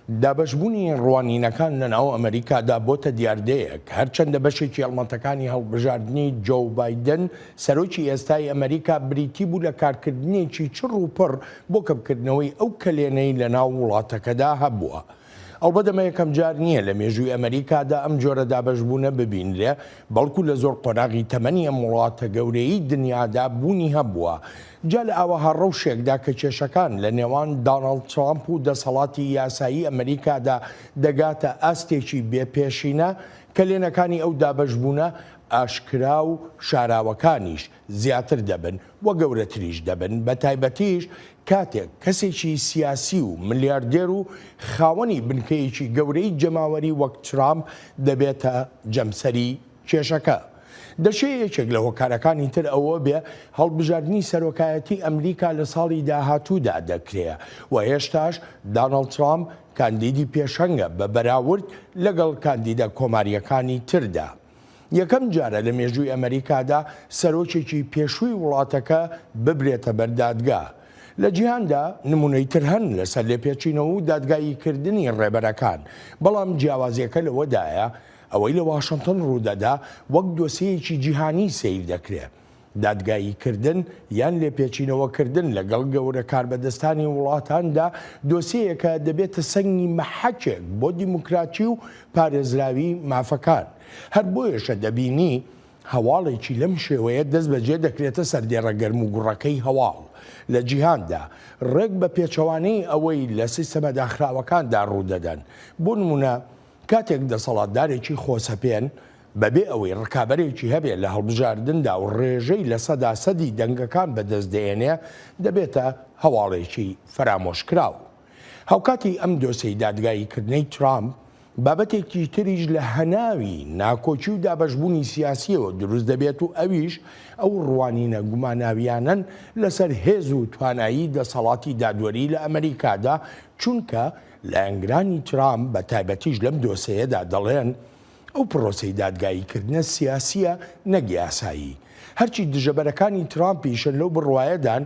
دابەشبوونی ڕوانینەکان لەناو ئەمریکادا بۆتە دیاردەیەک هەرچەندە بەشێکی هەڵمەتەکانی هەڵبژاردننی جو بایدن سەرۆکی ئێستای ئەمریکا بریتی بوو لە کارکردنێکی چڕ و پڕ بۆ کەمکردنەوەی ئەو کلێنەی لەناو وڵاتەکەدا هەبووە. ئەڵبەدەمە یەکەم جار نییە لە مێژووی ئەمریکادا ئەم جۆرە دابەشبوونە ببینرێ، بەڵکو لە زۆر قۆناغی تەمەنی ئەم وڵاتە گەورەی دنیادا بوونی هەبووە. جا لە ئاوەها ڕەوشێکدا کە کێشەکان لە نێوان داناڵد ترامپ و دەسەڵاتی یاسایی ئەمریکادا دەگاتە ئاستێکی بێپێشینە، کلێنەکانی ئەو دابەشبوونە ئاشکرا و شاراوەکانیش زیاتر دەبن و گەورەتریش دەبن، بە تایبەتیش کاتێک کەسێکی سیاسی و ملیاردێر و خاوەنی بنکەیەکی گەورەی جەماوەری وەک ترامپ دەبێتە جەمسەری کێشەکە. دەشێت یەکێک لە هۆکارەکانی تر ئەوە بێ هەڵبژاردننی سەرۆکایەتی ئەمریکا لە ساڵی داهاتوودا دەکرێت و هێشتاش داناڵد ترامپ کاندیدی پێشەنگە بە بەراورد لەگەڵ کاندیدە کۆماریەکانی تردا. یەکەم جارە لە مێژووی ئەمریکادا سەرۆکێکی پێشووی وڵاتەکە ببرێتە بەردادگا. لە جیهاندا نمونەی تر هەن لەسەر لێپێچینەوە و دادگاییکردنی ڕێبەرەکان، بەڵام جیاوازیەکە لەوەدایە ئەوەی لە واشنگتن ڕوودەدا وەک دۆسیەکی جیهانی سیر دەکرێت. دادگاییکردن یان لێپێچینەوەکردن لەگەڵ گەورە کاربەدەستانی وڵاتاندا دۆسیەکە دەبێتە سەنگی مەحەکێک بۆ دیموکراتی و پارێزراوی مافەکان. هەر بۆیەشە دەبینی هەواڵێکی لەم شێوەیە دەست بەجێ دەکرێتە سەردێڕە گەرم و گوڕەکەی هەواڵ لە جیهاندا، ڕێک بە پێچەوانەی ئەوەی لە سیستەمە داخراوەکاندا ڕوودەدەن. بۆ نمونە کاتێک دەسەڵاتدارێکی خۆسەپێن بەبێ ئەوەی ڕکابەرێکی هەبێت لە هەڵبژاردندا و ڕێژەی لە سەداسەدی دەنگەکان بەدەست دێنێ دەبێتە هەواڵێکی فرامۆشکراو. هەوکاتی ئەم دۆسەی دادگاییکردنەی ترامپ بابەتێکی تریش لە هەناوی ناکۆچی و دابەشبوونی سیاسیەوە دروست دەبێت و ئەویش ئەو ڕوانینە گوماناویانن لەسەر هێز و توانایی دەسەڵاتی دادوەری لە ئەمریکادا، چونکە لە ئەنگرانی ترامپ بە تایبەتیش لەم دۆسەیەدا دەڵێن ئەو پرۆسەی دادگاییکردنە سیاسیە نەک یاسایی. هەرچی دژەبەرەکانی ترامپیشن لەو بڕوایەدان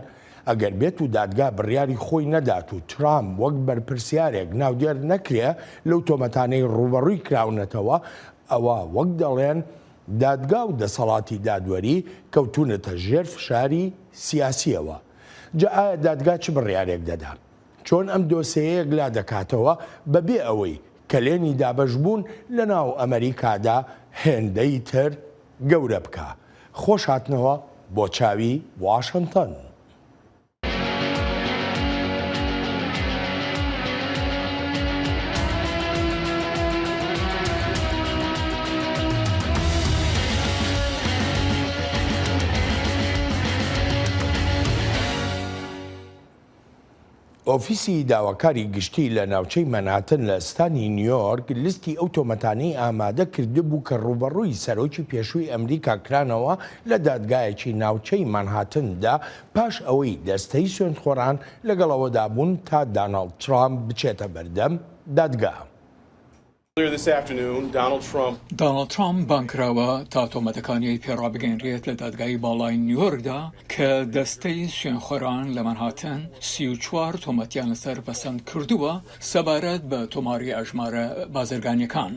ئەگەر بێت و دادگا بڕیاری خۆی نەدات و ترامپ وەک بەرپرسیارێک ناودێر نەکرێ لەو تۆمەتانەی ڕوبەڕووی کراونەتەوە، ئەوە وەک دەڵێن دادگا و دەسەڵاتی دادوەری کەوتونەتە ژێر فشاری سیاسیەوە. جا ئایا دادگا چ بڕیارێک دەدا؟ چۆن ئەم دۆسەیەک لا دەکاتەوە بەبێ ئەوەی کلێنی دابەشبوون لە ناو ئەمریکادا هێندەی تر گەورە بکە؟ خۆش هاتنەوە بۆ چاوی واشنگتن. ئۆفیسی داواکاری گشتی لە ناوچەی مەنهاتن لە ئەستانی نیویۆرک لیستی ئەو تۆمەتانەی ئامادە کرده بوو کە ڕوبەڕووی سەرۆکی پێشووی ئەمریکا کرانەوە لە دادگایەکی ناوچەی مەنهاتندا پاش ئەوەی دەستەی سوێندخۆران لەگەڵەوەدا بوون تا داناڵد ترامپ بچێتە بەردەم دادگا. داناڵد ترامپ بانکراوە تا تۆمەتەکانی پێڕابگەنرێت لە دادگای باڵای نیویۆرکدا کە دەستەی سوێنخۆران لە مەنهاتن 34 تۆمەتیان لەسەر بەسەند کردووە سەبارەت بە تۆماری ئەژمارە بازرگانیەکان.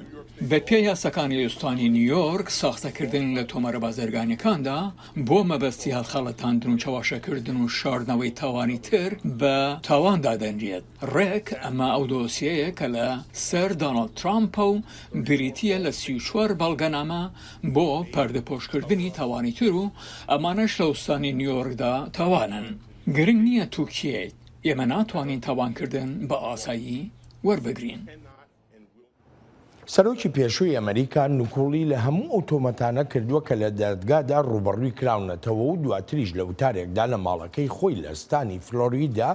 بە پێی یاساکانی ئوستانی نیویۆرک ساختەکردن لە تۆمارە بازرگانیەکاندا بۆ مەبەستی هەڵخەڵەتاندن و چاواشەکردن و شاردنەوەی تاوانی تر بە تاوان دادەنرێت. ڕێک ئەمە ئەو دۆسیەیە کە لە سەر داناڵد ترامپ و بریتیە لە 34 بەڵگەنامە بۆ پەردەپۆشکردنی تاوانی تر و ئەمانەش لە ئوستانی نیویۆرکدا تاوانن. گرنگ نییە تووکیێت، ئێمە ناتوانین تاوانکردن بە ئاسایی وەربگرین. سەرۆکی پێشووی ئەمریکا نوکوڵی لە هەموو ئەو تۆمەتانە کردووە کە لە دادگادا ڕوبەڕووی کراونەتەوە و دواتریش لە وتارێکدا لە ماڵەکەی خۆی لە ئەستانی فلۆریدا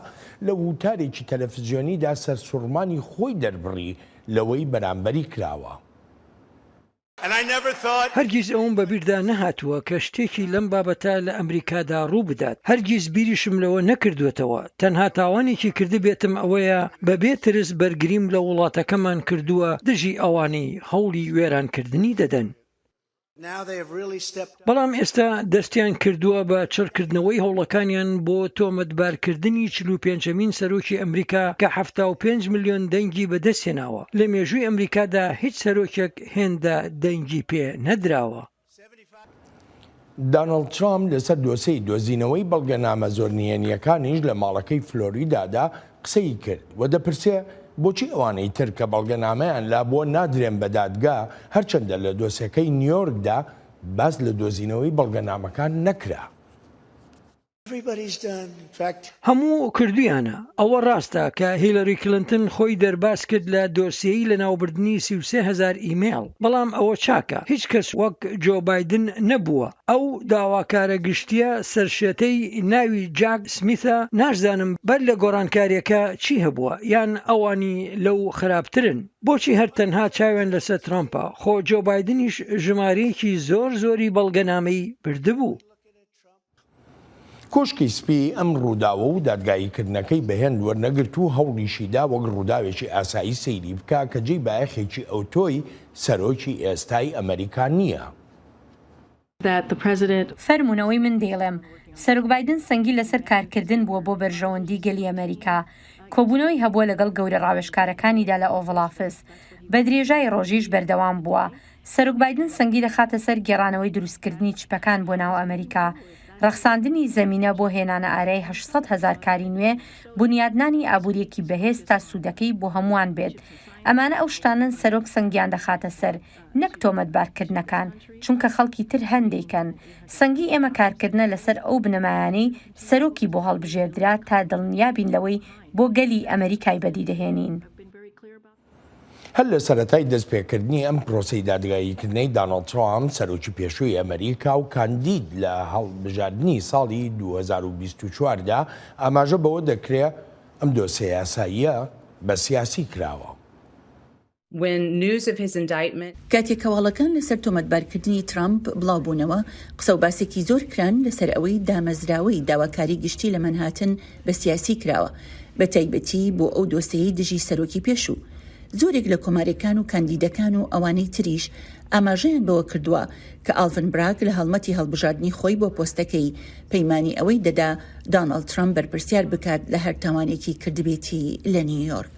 لە وتارێکی تەلەڤیزیۆنیدا سەرسوڕمانی خۆی دەربڕی لەوەی بەرامبەری کراوە. هەرگیز ئەوم بەبیردا نەهاتووە کە شتێکی لەم بابەتە لە ئەمریکادا ڕوو بدات. هەرگیز بیریشم لەوە نەکردوێتەوە. تەنها تاوانێکی کرده بێتم ئەوەیە بەبێ ترس بەرگریم لە وڵاتەکەمان کردووە دژی ئەوانەی هەوڵی وێرانکردنی دەدەن. بەڵام ئێستا دەستیان کردووە بە چڕکردنەوەی هەوڵەکانیان بۆ تۆمەتبارکردنی 45مین سەرۆکی ئەمریکا کە 75 ملیۆن دەنگی بەدەستهێناوە. لە مێژووی ئەمریکادا هیچ سەرۆکێک هێندە دەنگی پێ نەدراوە. دانەڵد ترامپ لەسەر دۆسەی دۆزینەوەی بەڵگەنامە زۆرنیێنیەکانیش لە ماڵەکەی فلۆریدادا قسەی کرد و دەپرسێ بۆچی ئەوانەی تر کە بەڵگەنامەیان لا بۆ نادرێن بە دادگا هەرچەندە لە دۆسیەکەی نیویۆرکدا باس لە دۆزینەوەی بەڵگەنامەکان نەکرا. هەموو کردویانە. ئەوە ڕاستە کە هیلەری کلنتن خۆی دەرباس کرد لە دۆسیەی لە ناوبردننی 33,000 ئیمێل، بەڵام ئەوە چاکە هیچ کەس وەک جۆ بایدن نەبووە. ئەو داواکارە گشتیە سەرشێتەی ناوی جاک سمیثە، نازانم بەر لە گۆڕانکاریەکە چی هەبووە یان ئەوانی لەو خراپترن. بۆچی هەر تەنها چاوێن لەسەر ترامپە؟ خۆ جۆ بایدنیش ژمارەیەکی زۆری بەڵگەنامەی بردبوو. کۆشکی سپی ئەم ڕووداوە و دادگاییکردنەکەی بەهێند وەرنەگرت و هەوڵیشیدا وەک ڕووداوێکی ئاسایی سەیری بکە کە جێی بایەخێکی ئۆتۆی سەرۆکی ئێستای ئەمریکا نییە. فەرمونەوەی من دێڵێم سەرۆک بایدن سەنگی لەسەر کارکردن بووە بۆ بەرژەوەندی گەلی ئەمریکا. کۆبوونەوەی هەبووە لەگەڵ گەورە ڕاوێژکارەکانیدا لە ئۆڤڵ ئافیس، بە درێژای ڕۆژیش بەردەوام بووە. سەرۆک بایدن سەنگی دەخاتە سەر گێڕانەوەی دروستکردنی چپەکان بۆ ناو ئەمریکا، ڕەخساندنی زەمینە بۆ هێنانە ئارەی 800,000 کاری نوێ، بنیادنانی ئابوووریەکی بەهێز تا سوودەکەی بۆ هەمووان بێت. ئەمانە ئەو شتانن سەرۆک سەنگیان دەخاتە سەر، نەک تۆمەتبارکردنەکان، چونکە خەڵکی تر هەندێکن. سەنگی ئێمە کارکردنە لەسەر ئەو بنەمایانەی سەرۆکی بۆ هەڵبژێردرا تا دڵنیابین لەوەی بۆ گەلی ئەمریکای بەدی دەهێنین. هەر لە سەرەتای دەستپێکردنی ئەم پرۆسەی دادگاییکردنەی دانەڵد ترامپ سەرۆکی پێشووی ئەمریکا و کاندید لە هەڵبژاردننی ساڵی 2024دا ئاماژە بەوە دەکرێت ئەم دۆسیە یاساییە بە سیاسی کراوە. کاتێک هەواڵەکان لەسەر تۆمەتبارکردنی ترامپ بڵاوبوونەوە، قسە و باسێکی زۆر کران لەسەر ئەوەی دامەزراوەی داواکاری گشتی لە مەنهاتن بە سیاسی کراوە، بە تایبەتی بۆ ئەو دۆسەیەی دژی سەرۆکی پێشوو. زۆرێک لە کۆمارەکان و کاندیدەکان و ئەوانەی تریش ئاماژەیان بەوە کردووە کە ئالڤن براگ لە هەڵمەتی هەڵبژاردننی خۆی بۆ پۆستەکەی پەیمانی ئەوەی دەدا دانەڵد ترامپ بەرپرسیار بکات لە هەر تاوانێکی کردبێتی لە نیویۆرک.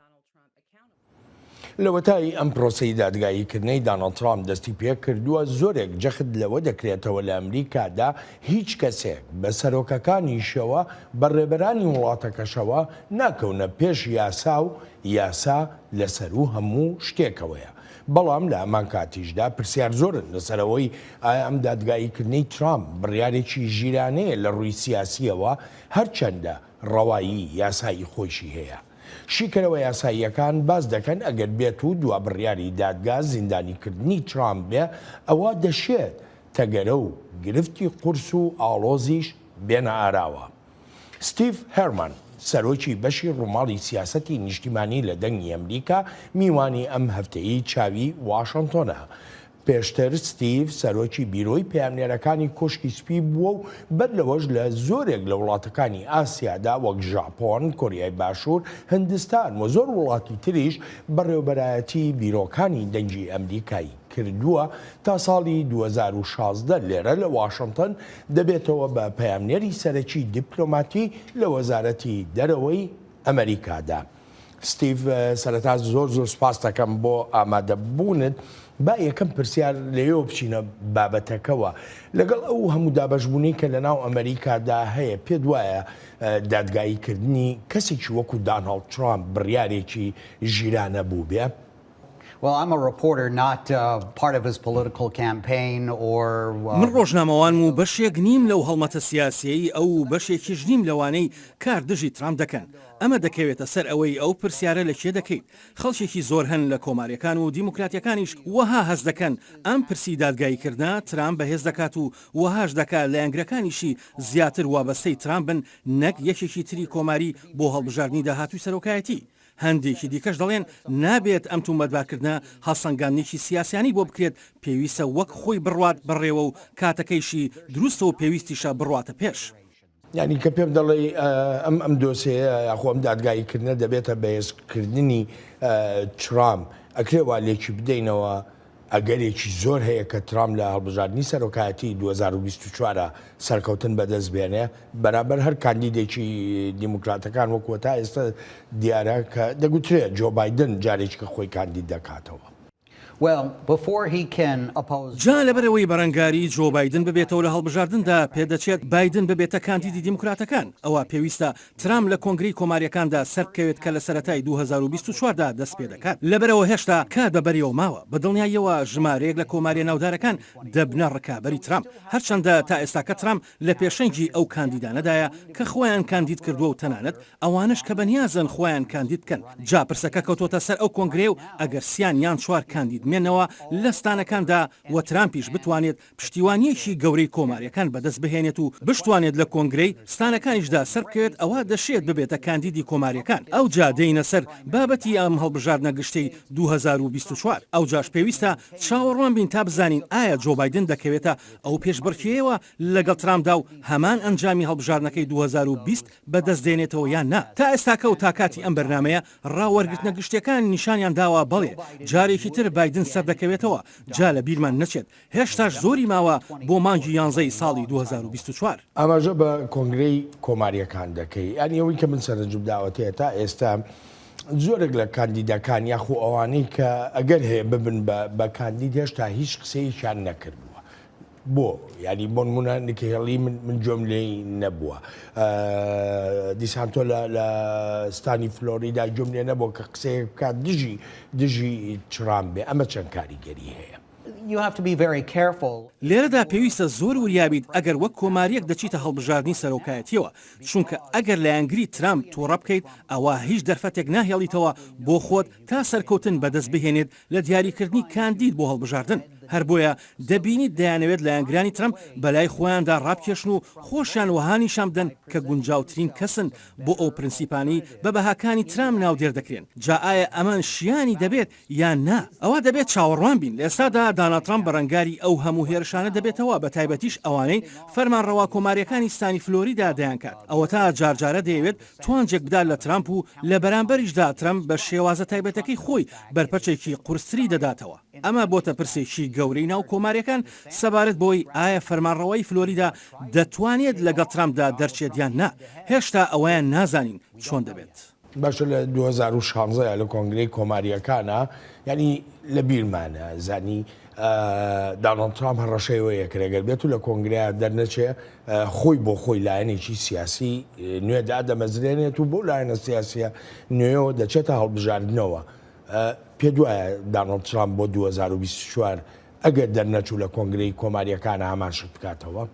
لەوەتای ئەم پرۆسەی دادگاییکردنەی دانەڵد ترامپ دەستی پێ کردووە زۆرێک جەخت لەوە دەکرێتەوە لە ئەمریکادا هیچ کەسێک بە سەرۆکەکانیشەوە بە ڕێبەرانی وڵاتەکەشەوە ناکەونە پێش یاسا و یاسا لەسەر و هەموو شتێکەوەیە. بەڵام لە ئەمان کاتیشدا پرسیار زۆرن لەسەرەوەی ئایا ئەم دادگاییکردنەی ترامپ بڕیارێکی ژیرانەیە لە ڕووی سیاسیەوە هەرچەندە ڕەوایی یاسایی خۆشی هەیە. شیکەرەوە یاساییەکان باز دەکەن ئەگەر بێت و دوا بڕیاری دادگا زیندانیکردنی ترامپ بێ ئەوە دەشێت تەگەرە و گرفتی قورس و ئاڵۆزیش بێنە ئاراوە. ستیڤ هەرمان سەرۆکی بەشی ڕووماڵی سیاسەتی نیشتیمانی لە دەنگی ئەمریکا میوانی ئەم هەفتەیەی چاوی واشنتۆنە. پێشتر ستیڤ سەرۆکی بیرۆی پەیامنێرەکانی کۆشکی سپی بووە و بەر لەوەش لە زۆرێک لە وڵاتەکانی ئاسیادا وەک ژاپۆن، کۆریای باشوور، هندستان و زۆر وڵاتی تریش بەڕێوەبەرایەتی بیرۆکانی دەنگی ئەمریکایی کردووە تا ساڵی 2016 لێرە لە واشنتن دەبێتەوە بە پەیامنێری سەرەکی دیپلۆماتی لە وەزارەتی دەرەوەی ئەمریکادا. ستیڤ سەرەتا زۆر سوپاس دەکەم بۆ ئامادەبوونت. با یەکەم پرسیار لەوێ بچینە بابەتەکەەوە لەگەڵ ئەو هەموو دابەشبوونی کە لە ناو ئەمریکادا هەیە پێت وایە دادگاییکردنی کەسێکی وەکو دانەڵد ترامپ بڕیارێکی ژیرانە بوو بێ؟ Well, I'm a reporter, not part of his political campaign or... من ڕۆژنامەوانم و بەشێک نیم لەو هەڵمەتە سیاسیایی ئەو بەشێکیش نیم لەوانەی کار دژی ترامپ دەکەن. ئەمە دەکەوێتە سەر ئەوەی ئەو پرسیارە لە کێ دەکەیت. خەڵکێکی زۆر هەن لە کۆماریەکان و دیموکراتیەکانیش وەها هەز دەکەن ئەم پرسی دادگاییکردە ترامپ بەهێز دەکات و وەهاش دەکات لە ئەنگرەکانیشی زیاتر وابەستەی ترامپن نەک یەکێکی تری کۆماری بۆ هەڵبژاردننی داهاتووی سەرۆکایەتی. هەندێکی دیکەش دەڵێن نابێت ئەم تومەتبارکردنە هەڵسەنگاندنێکی سیاسیانی بۆ بکرێت، پێویستە وەک خۆی بڕوات بڕێوە و کاتەکەیشی دروستە و پێویستیشە بڕواتە پێش. یعنی کە پێم دەڵێ ئەم دۆسەیە یاخۆ ئەم دادگاییکردنە دەبێتە بەهێزکردنی ترامپ ئەکرێ وا لێکی بدەینەوە ئەگەرێکی زۆر هەیە کە ترام لە هەڵبژاردننی سەرۆکایەتی 2024 سەرکەوتن بەدەست بێنێ بەرامبەر هەر کاندیدێکی دیموکراتەکان وەکوە تا ئێستا دیارە کە دەگوترێت جۆ بایدن جارێکی کە خۆی کاندید دەکاتەوە. جا لەبەرەوەی بەرەنگاری جۆ بایدن ببێتەوە لە هەڵبژاردندا پێدەچێت بایدن ببێتە کاندیدی دیموکراتەکان ئەوە پێویستە ترام لە کۆنگری کۆماریەکاندا سەرکەوێت کە لە سەرەتای 2024دا دەست پێ دەکات لەبەرەوە هێشتا کات بەبەریەوە ماوە بە دڵنیاییەوە ژمارەیەک لە کۆماریە ناودارەکان دەبنە ڕکابەری ترام هەرچەندە تا ئێستا کە ترام لە پێشەنگی ئەو کاندیدانەدایە کە خۆیان کاندید کردووە و تەنانەت ئەوانش کە بەنیازن خۆیان کاندید بکەن جا پرسەکە کەوتۆتە سەر ئەو کۆنگرێ و ئەگەر سیان یان چوار کاندید مێنەوە لە ستانەکاندا و ترامپیش بتوانێت پشتیوانیەکی گەورەی کۆماریەکان بەدەست بهێنێت و بشتوانێت لە کۆنگرەی ستانەکانیشدا سەرکەوێت ئەوە دەشێت ببێتە کاندیدی کۆماریەکان ئەو جا دێینە سەر بابەتی ئەم هەڵبژاردنە گشتەی 2024 ئەو جاش پێویستە چاوەڕوان بین تا بزانین ئایا جۆ بایدن دەکەوێتە ئەو پێشبڕکێەوە لەگەڵ ترامدا و هەمان ئەنجامی هەڵبژاردنەکەی 2020 بەدەست دێنێتەوە یان نا تا ئێستاکە و تاکاتی ئەم بەرنمەیە ڕاوەرگرتنە گشتەکان نیشانیان داوا بەڵێ جارێکی تر بایدن سەر دەکەوێتەوە جا لە بیرمان نەچێت هێشتاش زۆری ماوە بۆ مانگی 11 ساڵی 2024 ئاماژە بە کۆنگرەی کۆماریەکان دەکەی ئەنیەوەی کە من سەرنجوم داوەتەیە تا ئێستا زۆرێک لە کاندیدەکان یاخو ئەوانەی کە ئەگەر هەیە ببن بە کاندید هێشتا هیچ قسەیشان نەکردبووە بۆ ینی بۆ نمونە نکهێڵی من جۆملەی نەبووە دیسانتۆ لە ستانی فلۆریدا جۆملێ نەبووە کە قسەیە بکات دژی ترام بێ ئەمە چەند کاریگەری هەیە. لێرەدا پێویستە زۆر وریابیت ئەگەر وەک کۆماریەک دەچیتە هەڵبژاردننی سەرۆکایەتیەوە چونکە ئەگەر لە یانگری ترام تۆڕە بکەیت ئەوە هیچ دەرفەتێک ناهێڵیتەوە بۆ خۆت تا سەرکەوتن بەدەست بهێنێت لە دیاریکردنی کاندید بۆ هەڵبژاردن هەر بۆیە دەبینیت دەیانەوێت لە یانگرانی ترام بەلای خۆیاندا ڕابکێشن و خۆشیان وهانیشان بدەن کە گونجاوترین کەسن بۆ ئەو پرینسیپانی بە بەهاکانی ترام ناودێر دەکرێن جا ئایا ئەمان شیانی دەبێت یان نا ئەوە دەبێت چاوەڕوان بین لە ئێستادا دانالد ترامپ بەرەنگاری ئەو هەموو هێرشانە دەبێتەوە بە تایبەتیش ئەوانەی فەرمانڕەوا کۆماریەکانی ستانی فلۆریدا دەیان کات ئەوە تا جارجارە دەیەوێت توانجێک بدات لە ترامپ و لە بەرامبەریشدا ترامپ بە شێوازە تایبەتەکەی خۆی بەرپەرچێکی قورستری دەداتەوە ئەمە بۆتە پرسێکی گەورەی ناو کۆماریەکان سەبارەت بۆی ئایا فەرمانڕەوایی فلۆریدا دەتوانێت لەگەڵ ترامپدا دەرچێت یان نا هێشتا ئەوەیان نازانین چۆن دەبێت. باشە لە 2016 لە کۆنگرەی کۆماریەکانە ینی لە بیرمانە زانی دانالد ترامپ هەڕەشەیەوەیە کرێگەر بێت و لە کۆنگرەیە دەرنەچێ خۆی بۆ خۆی لایەنێکی سیاسی نوێدا دەمەزرێنێت و بۆ لایەنە سیاسیە نوێەوە دەچێتە هەڵبژاردنەوە. پێ دوایە دانالد ترامپ بۆ 2024 ئەگەر دەرنەچوو لە کۆنگرەی کۆماریەکانە هەمان شت بکاتەوە.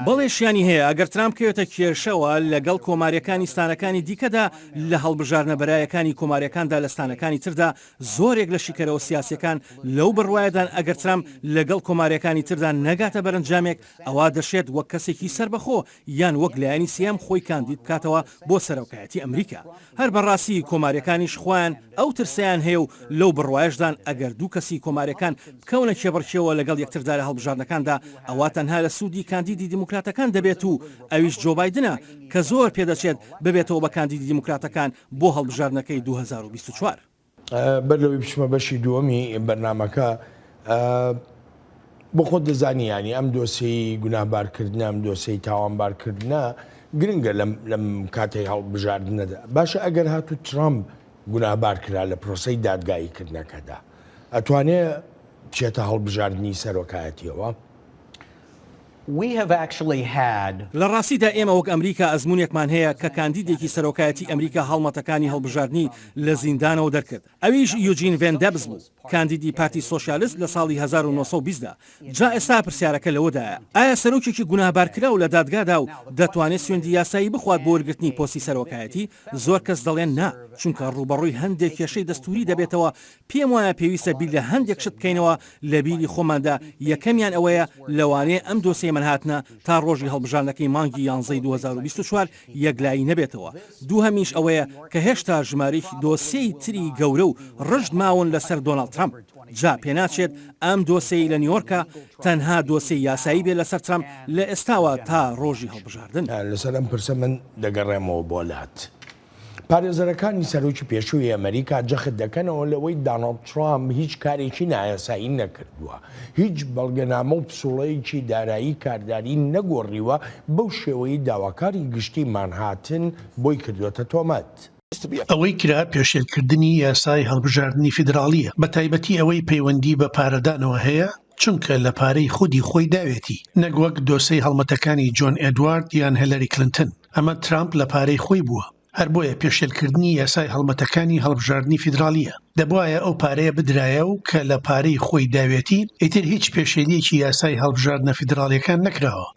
بەڵێشیانی هەیە ئەگەر ترامپ کەوێتە کێشەوە لەگەڵ کۆماریەکانی ستانەکانی دیکەدا لە هەڵبژاردنە بەرایەکانی کۆماریەکاندا لە ستانەکانی تردا زۆرێک لە شیکەرەوە سیاسیەکان لەو بڕوایەدان ئەگەر ترامپ لەگەڵ کۆماریەکانی تردا نەگاتە بەرەنجامێک ئەوە دەشێت وەک کەسێکی سربەخۆ یان وەک لایەنی سیام خۆی کاندید بکاتەوە بۆ سەرۆکایەتی ئەمریکا هەر بەڕاستی کۆماریەکانیش خۆیان ئەو ترسیان هەیە و لەو بڕوایشدان ئەگەر دوو کەسی کۆماریەکان بکەونە کێبڕکێەوە لەگەڵ یەکتردا لە هەڵبژاردنەکاندا ئەوە تەنها لە سوودی کاندیدی دیموکراتەکان دەبێت و ئەویش جۆ بایدنە کە زۆر پێدەچێت ببێتەوە بە کاندیدی دیموکراتەکان بۆ هەڵبژاردنەکەی 2024 بەرلەوەی بچمە بەشی دووەمی بەرنامەکە بۆ خۆت دەزانی ینی ئەم دۆسەی گوناهبارکردنە ئەم دۆسەی تاوانبارکردنە گرنگە لەم کاتەی هەڵبژاردنەدا باشە ئەگەر هاتوو ترامپ گوناهبار کرا لە پرۆسەی دادگاییکردنەکەدا ئەتوانێت بچێتە هەڵبژاردننی سەرۆکایەتیەوە. لە ڕاستیدا ئێمە وەک ئەمریکا ئەزمونێکمان هەیە کە کاندیدێکی سەرۆکایەتی ئەمریکا هەڵمەتەکانی هەڵبژاردننی لە زیندانەوە دەرکرد ئەویش یوجین ڤێن دەبز بوو کاندیدی پارتی سۆشیالیست لە ساڵی 1920دا جا ئێستا پرسیارەکە لەوەدایە ئایا سەرۆکێکی گوناهبارکراو لە دادگادا و دەتوانێت سوێندی یاسایی بخوات بۆ وەرگرتنی پۆستی سەرۆکایەتی زۆر کەس دەڵێن نا چونکە ڕوبەڕووی هەندێک کێشەی دەستوری دەبێتەوە پێم وایە پێویستە بیر لە هەندێک شت بکەینەوە لە بیری خۆماندا یەکەمیان ئەوەیە لەوانەیە ئەم دۆسەی منهاتنە تا ڕۆژی هەڵبژاردنەکەی مانگی 11 2024 یەکلایی نەبێتەوە دووهەمیش ئەوەیە کە هێشتا ژمارەی دۆسیەی تری گەورە و ڕژد ماون لەسەر دۆناڵد ترامپ جا پێناچێت ئەم دۆسەی لە نیویۆرکە تەنها دۆسەی یاسایی بێ لەسەر ترامپ لە ئێستاوە تا ڕۆژی هەڵبژاردن لەسەر ئەم پرسە من دەگەڕێمەوە بۆ لات پارێزەرەکانی سەرۆکی پێشووی ئەمریکا جەخت دەکەنەوە لەوەی دانەڵد ترامپ هیچ کارێکی نایاسایی نەکردووە، هیچ بەڵگەنامە و پسوڵەیەکی دارایی کارداری نەگۆڕیوە بەو شێوەی داواکاری گشتی مانهاتن بۆی کردوتە تۆمەت. ئەوەی کرا پێشێلکردنی یاسای هەڵبژاردننی فیدراالیە، بە تایبەتی ئەوەی پەیوەندی بە پارەدانەوە هەیە، چونکە لە پارەی خودی خۆی داوێتی، نەگوەک دۆسەی هەڵمەتەکانی جۆن ئێدوارد یان هەلەری کلنتن. ئەمە ترامپ لە پارەی خۆی بووە، هەر بۆیە پێشێلکردنی یاسای هەڵمەتەکانی هەڵبژاردننی فیدراالیە. دەبوایە ئەو پارەیە بدرایە و کە لە پارەی خۆی داوێتی ئیتر هیچ پێشێلیەکی یاسای هەڵبژاردنە فیدراالیەکان نەکراوە.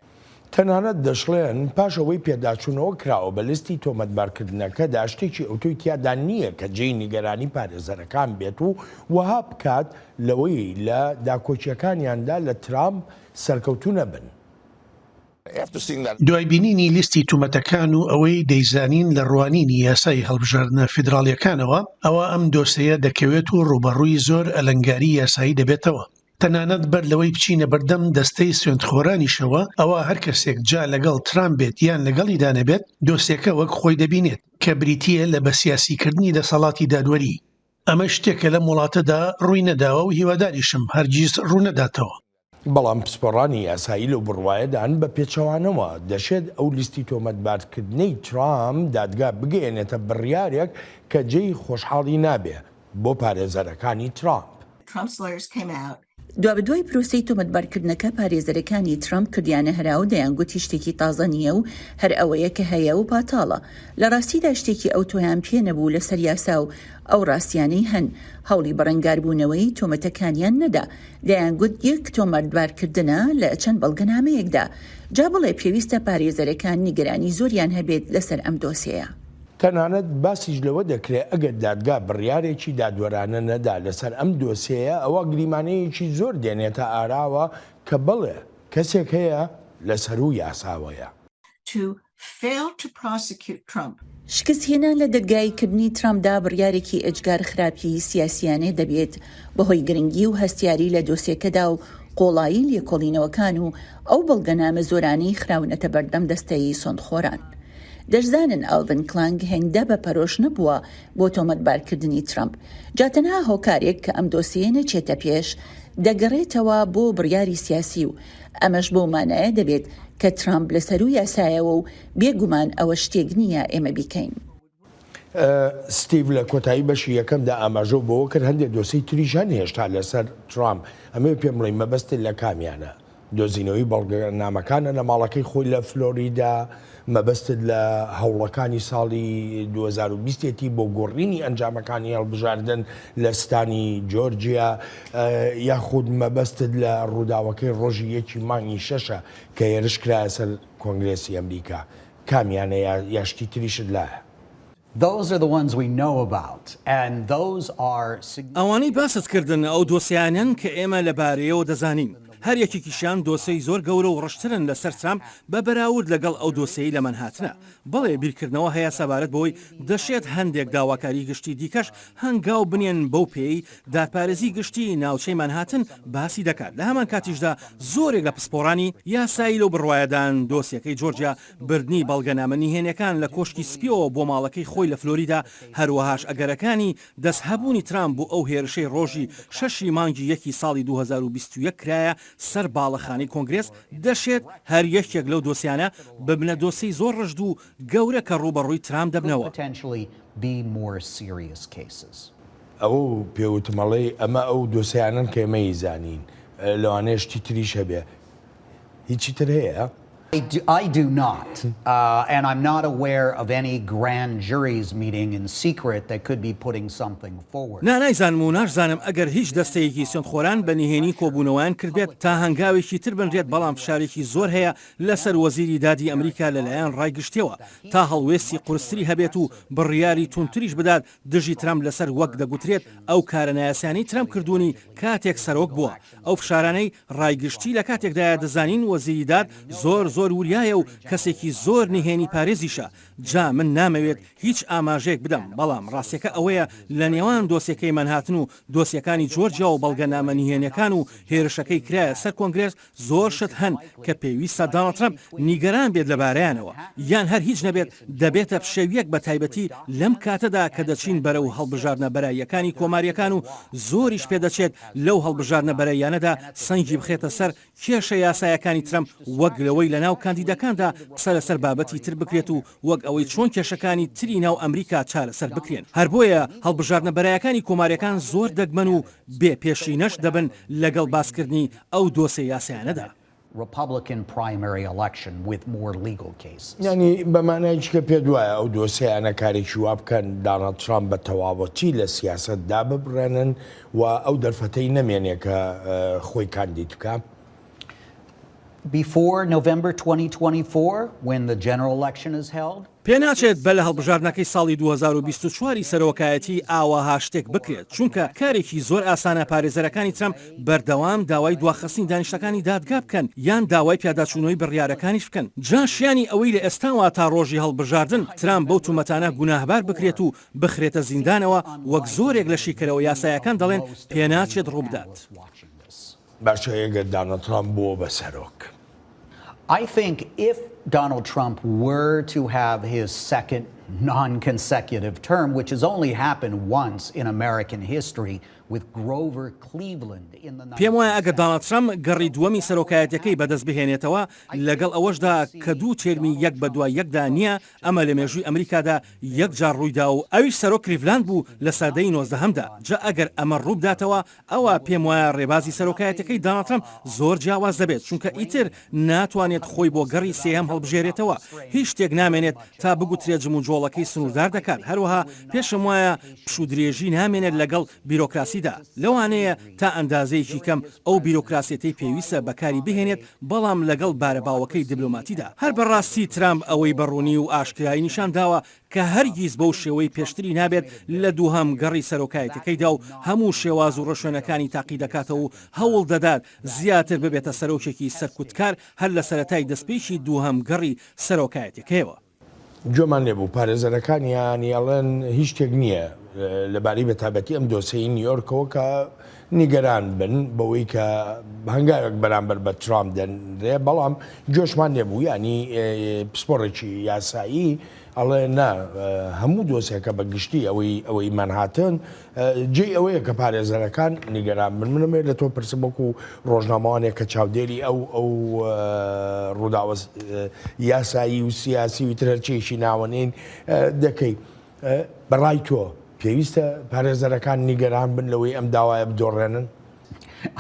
تەنانەت دەشڵێن پاشەوەی پێداچوونەوە کراوە بە لیستی تۆمەتبارکردنەکەدا شتێکی ئۆتۆی تیادا نییە کە جێی نیگەرانی پارێزەرەکان بێت و وەها بکات لەوەی لە داکۆچیەکانیاندا لە ترامپ سەرکەوتوو نەبن. دوای بینینی لیستی تومەتەکان و ئەوەی دەیزانین لە ڕوانینی یاسای هەڵبژاردنە فیدراالیەکانەوە، ئەوە ئەم دۆسەیە دەکەوێت و ڕوبەڕووی زۆر ئەلەنگاری یاسایی دەبێتەوە. تەنانەت بەر لەوەی بچینە بەردەم دەستەی سوێندخۆرانیشەوە، ئەوە هەر کەسێک جا لەگەڵ ترامپ بێت یان لەگەڵی دانەبێت، دۆسیەکە وەک خۆی دەبینێت کە بریتیە لە بەسیاسیکردنی دەسەڵاتی دادوەری. ئەمە شتێکە لە وڵاتەدا ڕووی نەداوە و هیواداریشم هەرگیز ڕوو نەداتەوە. بەڵام پسپۆڕانی یاسایی لەو بڕوایەدان بە پێچەوانەوە دەشێت ئەو لیستی تۆمەتبارکردنەی ترامپ دادگا بگەێنێتە بڕیارێک کە جێی خۆشحاڵی نابێ بۆ پارێزەرەکانی ترامپ. دوای پرۆسەی تۆمەتبارکردنەکە پارێزەرەکانی ترامپ کردیانە هەراو دەیانگوتی شتێکی تازە نییە و هەر ئەوەیە کە هەیە و پاتاڵە. لە ڕاستیدا شتێکی ئەو تۆیان پێ نەبوو لەسەر یاسا و ئەو ڕاستیانەی هەن هەوڵی بەڕەنگاربوونەوەی تۆمەتەکانیان نەدا. دەیانگوت یەک تۆمەتبارکردنە لە چەند بەڵگەنامەیەکدا. جا بڵێ پێویستە پارێزەرەکان نیگەرانی زۆریان هەبێت لەسەر ئەم دۆسەیە. تەنانەت باسیش لەوە دەکرێت ئەگەر دادگا بڕیارێکی دادوەرانە نەدا لەسەر ئەم دۆسەیە، ئەوە گریمانەیەکی زۆر دێنێتە ئاراوە کە بڵێ کەسێک هەیە لەسەر و یاساوەیە. شکست هێنان لە دەرگایکردنی ترامپدا بڕیارێکی ئەجگار خراپی سیاسیانێ دەبێت بەهۆی گرنگی و هەستیاری لە دۆسیەکەدا و قۆڵایی لێکۆڵینەوەکان و ئەو بەڵگەنامە زۆرانەی خراونەتە بەردەم دەستەی سۆندخۆران. دەشزانن ئالڤن کلانگ هێنگدا بە پەرۆش نەبووە بۆ تۆمەتبارکردنی ترامپ. جاتەنها هۆکارێک کە ئەم دۆسیە نەچێتە پێش دەگەڕێتەوە بۆ بڕیاری سیاسی و ئەمەش بۆ مانایە دەبێت کە ترامپ لەسەر و یاسایەوە و بێگومان ئەوە شتێک نییە ئێمە بیکەین. ستیڤ لە کۆتایی بەشی یەکەمدا ئاماژە بۆەوە کرد هەندێک دۆسی تریژان هێشتا لەسەر ترامپ. ئەمە پێم بڵێ مەبەستت لە کامیانە؟ دۆزینەوەی بەڵگەنامەکانە لە ماڵەکەی خۆی لە فلۆریدا، مەبەستت لە هەوڵەکانی ساڵی 2020 بۆ گۆڕینی ئەنجامەکانی هەڵبژاردن لە ستانی جۆرجیا، یاخود مەبەستت لە ڕووداوەکەی ڕۆژی یەکی مانگی شەشە کە هێرشکرایە سەر کۆنگرێسی ئەمریکا. کامیانە یاشتی تریشت لایە؟ ئەوانەی باستکردن ئەو دۆسیانن کە ئێمە لەبارەیەوە دەزانین. هەر یەکێکیشان دۆسەی زۆر گەورە و ڕشترن لەسەر ترامپ بە بەراورد لەگەڵ ئەو دۆسەی لە منهاتنە. بەڵێ بیرکردنەوە هەیە سەبارەت بۆی دەشێت هەندێک داواکاری گشتی دیکەش هەنگاو بنێن بەو پێی دادپارێزی گشتی ناوچەی منهاتن باسی دەکات. لە هەمان کاتیشدا زۆرێک لە پسپۆڕانی یاسایی لەو بڕوایەدان دۆسیەکەی جۆرجیا بردنی بەڵگەنامە نیهێنەکان لە کۆشکی سپیەوە بۆ ماڵەکەی خۆی لە فلۆریدا، هەروەهاش ئەگەرەکانی دەستهەبوونی ترامپ بۆ ئەو هێرشەی ڕۆژی 6 مانگی یەکی ساڵی 2021 کرایە سەر باڵەخانەی کۆنگرێس، دەشێت هەر یەکێک لەو دۆسیانە ببنە دۆسەی زۆر ڕژد و گەورە کە ڕوبەڕووی ترامپ دەبنەوە. ئەو پێوتمەڵی ئەمە ئەو دۆسیانن کە ئێمەی زانین، لەوانەیە شتی تریش هەبێ. هیچی تر هەیە؟ I do not, and I'm not aware of any grand jury's meeting in secret that could be putting something forward. نایزانم و ناشزانم ئەگەر هیچ دەستەیەکی سوێندخۆران بە نهێنی کۆبوونەوەیان کردبێت تا هەنگاوێکی تر بنرێت، بەڵام فشارێکی زۆر هەیە لەسەر وەزیری دادی ئەمریکا لەلایەن ڕایگشتەوە تا هەڵوێستی قورستری هەبێت و بڕیاری تونتریش بدات دژی ترامپ لەسەر وەک دەگوترێت ئەو کارە نایاسانی ترامپ کردوونی کاتێک سەرۆک بووە. ئەو فشارانەی ڕایگشتی لە کاتێکدایە دەزانین وەزیری داد زۆر زۆر وریایە و کەسێکی زۆر نهێنی پارێزیشە. جا من نامەوێت هیچ ئاماژەیەک بدەم، بەڵام ڕاستیەکە ئەوەیە لە نێوان دۆسیەکەی منهاتن و دۆسیەکانی جۆرجیا و بەڵگەنامە نهێنیەکان و هێرشەکەی کرایە سەر کۆنگرێس زۆر شت هەن کە پێویستە دۆناڵد ترامپ نیگەران بێت لەبارەیانەوە، یان هەر هیچ نەبێت دەبێتە پشەویەک بە تایبەتی لەم کاتەدا کە دەچین بەرەو هەڵبژاردنە بەراییەکانی کۆماریەکان و زۆریش پێدەچێت لەو هەڵبژاردنە بەراییانەدا سەنگی بخێتە سەر کێشە یاسایەکانی ترامپ وەک لەوەی لە ناو کاندیدەکاندا قسە لەسەر بابەتی تر بکرێت و وەک ئەوەی چۆن کێشەکانی تری ناو ئەمریکا چارەسەر بکرێن. هەر بۆیە هەڵبژاردنە بەراییەکانی کۆماریەکان زۆر دەگمەن و بێ پێشینەش دەبن لەگەڵ باسکردنی ئەو دۆسە یاسایانەدا. Republican primary election with more legal cases. ینی بەمانایکی کە پێ دوایە ئەو دۆسیانە کارێکی وا بکەن دۆناڵد ترامپ بە تەواوەتی لە سیاسەتدا ببڕێنن و ئەو دەرفەتەی نەمێنێ کە خۆی کاندید بکە. Before November 2024, when the general election is held, پێناچێت بە لە هەڵبژاردنەکەی ساڵی 2024 سەرۆکایەتی ئاواها شتێک بکرێت، چونکە کارێکی زۆر ئاسانە پارێزەرەکانی ترامپ بەردەوام داوای دواخستنی دانیشتەکانی دادگا بکەن یان داوای پیاداچوونەوەی بڕیارەکانیش بکەن. جاشیانی ئەوەی لە ئێستاوا تا ڕۆژی هەڵبژاردن ترامپ بەو تومەتانە گوناهبار بکرێت و بخرێتە زیندانەوە وەک زۆرێک لە شیکەرەوە یاسایەکان دەڵێن پێناچێت ڕووبدات. باشە ئێگە دۆناڵد ترامپ بووە بە سەرۆک. I think if Donald Trump were to have his second non-consecutive term, which has only happened once in American history with Grover Cleveland in the پێم وایە ئەگەر دۆناڵد ترامپ گەڕی دووەمی سەرۆکایەتەکەی بەدەست بهێنێتەوە لەگەڵ ئەوەشدا کە دوو تێرمی یەک بە دوای یەکدا نییە، ئەمە لە مێژووی ئەمریکادا یەک جار ڕوویدا و ئەویش سەرۆک کلیڤلاند بوو لە سەدەی 19دا. جا ئەگەر ئەمە ڕوو بداتەوە ئەوە پێم وایە ڕێبازی سەرۆکایەتەکەی دۆناڵد ترامپ زۆر جیاواز دەبێت، چونکە ئیتر ناتوانێت خۆی بۆ گەڕی سێهەم هەڵبژێرێتەوە. هیچ شتێک نامێنێت تا بگوترێت جموجۆڵەکەی سنووردار دەکات. هەروەها پێشم وایە پشودرێژی نامێنێت لەگەڵ بیرۆکراسیدا، لەوانەیە تا ئەندازەیەکی کەم ئەو بیرۆکراسیەتەی پێویستە بەکاری بهێنێت، بەڵام لەگەڵ بارەباوەکەی دیبلۆماتیدا. هەر بەڕاستی ترامپ ئەوەی بەڕوونی و ئاشکرایی نیشان داوە کە هەرگیز بەو شێوەی پێشتری نابێت لە دووهەم گەڕی سەرۆکایەتەکەیدا و هەموو شێواز و ڕەشوێنەکانی تاقی دەکاتەوە و هەوڵ دەدات زیاتر ببێتە سەرۆکێکی سەرکوتکار هەر لە سەرەتای دەستپێکی دووهەم گەڕی سەرۆکایەتەکەیەوە. جۆمان لێبوو پارێزەرەکانیان ئەڵێن هیچ شتێک نییە لەبارەی بەتابەتی ئەم دۆسەی نیویۆرکەوە کە نیگەران بن بەوەی کە هەنگاوێک بەرامبەر بە ترامپ دەنرێ، بەڵام جۆشمان لێبوو ینی پسپۆڕێکی یاسایی ئەڵێ نا هەموو دۆسێکە بە گشتی ئەوەی منهاتن جێ ئەوەیە کە پارێزەرەکان نیگەران بن. منمێ لە تۆ پرسم وەکو ڕۆژنامەوانێک کە چاودێری ئەو ڕووداوە یاسایی و سیاسی و ترەرچێکی ناوەنین دەکەی. بەڕای تۆ پێویستە پارێزەرەکان نیگەران بن لەوەی ئەم داوایە بدۆڕێنن؟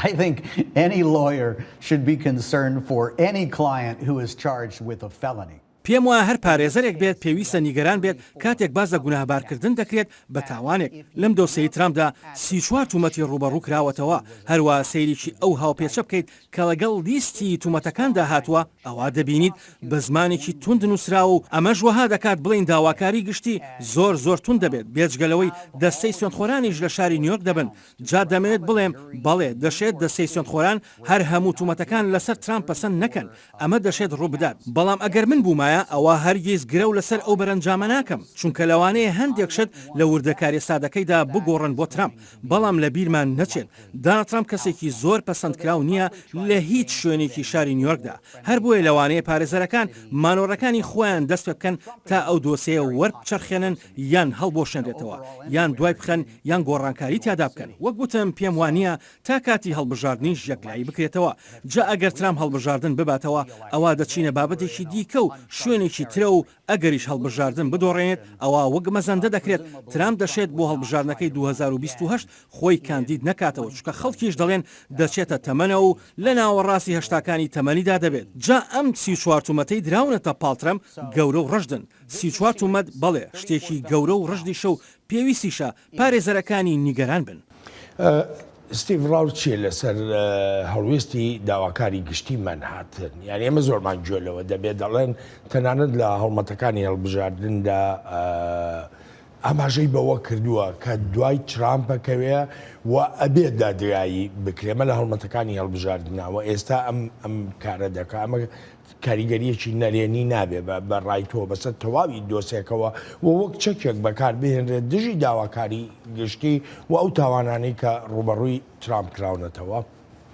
I think any lawyer should be concerned for any client who is charged with a felony. پێم وایە هەر پارێزەرێک بێت پێویستە نیگەران بێت کاتێک باز لە گوناهبارکردن دەکرێت بە تاوانێک. لەم دۆسەی ترامپدا 34 تومەتی ڕوبەڕوو کراوەتەوە. هەروە سەیریکی ئەو هاوپێچە بکەیت کە لەگەڵ لیستی تومەتەکاندا هاتووە، ئەوە دەبینیت بە زمانێکی تند نووسراوە و ئەمەش وەها دەکات بڵین داواکاری گشتی زۆر تون دەبێت، بێجگەلەوەی دەستەی سوێندخۆرانیش لە شاری نیویۆرک دەبن. جا دەمەوێت بڵێم بەڵێ دەشێت دەستەی سوێندخۆران هەر هەموو تومەتەکان لەسەر ترامپ پەسەند نەکەن، ئەمە دەشێت ڕوو بدات. بەڵام ئەگەر من بوومایە ئەوە هەرگیز گرە و لەسەر ئەو بەرەنجامە ناکەم، چونکە لەوانەیە هەندێک شت لە وردەکاری سادەکەیدا بگۆڕن بۆ ترامپ، بەڵام لە بیرمان نەچێت دۆناڵد ترامپ کەسێکی زۆر پەسەندکراو نییە لە هیچ شوێنێکی شاری نیویۆرکدا. هەر بۆیە لەوانەیە پارێزەرەکان مانۆڕەکانی خۆیان دەست پێ بکەن تا ئەو دۆسەیە وەربچەرخێنن یان هەڵبۆشێنرێتەوە، یان دوای بخەن یان گۆڕانکاری تیادا بکەن. وەک گوتم پێم وانە تا کاتی هەڵبژاردنیش یەکلایی بکرێتەوە. جا ئەگەر ترامپ هەڵبژاردن بباتەوە ئەوە دەچینە بابەتێکی دیکە و شوێنێکی ترە و ئەگەریش هەڵبژاردن بدۆڕێنێت ئەوە وەک مەزەندە دەکرێت ترامپ دەشێت بۆ هەڵبژاردنەکەی 2028 خۆی کاندید نەکاتەوە، چونکە خەڵکیش دەڵێن دەچێتە تەمەنە و لە ناوەڕاستی هەشتاکانی تەمەنیدا دەبێت. جا ئەم 34 تومەتەی دراونەتە پاڵترامپ گەورە و ڕژدن. 34 تومەت بەڵێ شتێکی گەورە و ڕژدیشە و پێویستیشە پارێزەرەکانی نیگەران بن. ستیڤ ڕاو چیە لەسەر هەڵوێستی داواکاری گشتی منهاتن؟ یعنی ئێمە زۆرمان گوێلەوە دەبێت دەڵێن تەنانەت لە هەڵمەتەکانی هەڵبژاردندا ئاماژەی بەوە کردووە کە دوای ترامپەکەوێ و ئەبێت دادرایی بکرێمە لە هەڵمەتەکانی هەڵبژاردنەوە. ئێستا ئەم کارە دەکە ئەمە کاریگەریەکی نەرێنی نابێ بە ڕایتەوە بەسەر تەواوی دۆسێکەوە و وەک چەکێک بەکاربهێنرێت دژی داواکاری گشتی و ئەو تاوانانەی کە ڕوبەڕووی ترامپ کراونەتەوە.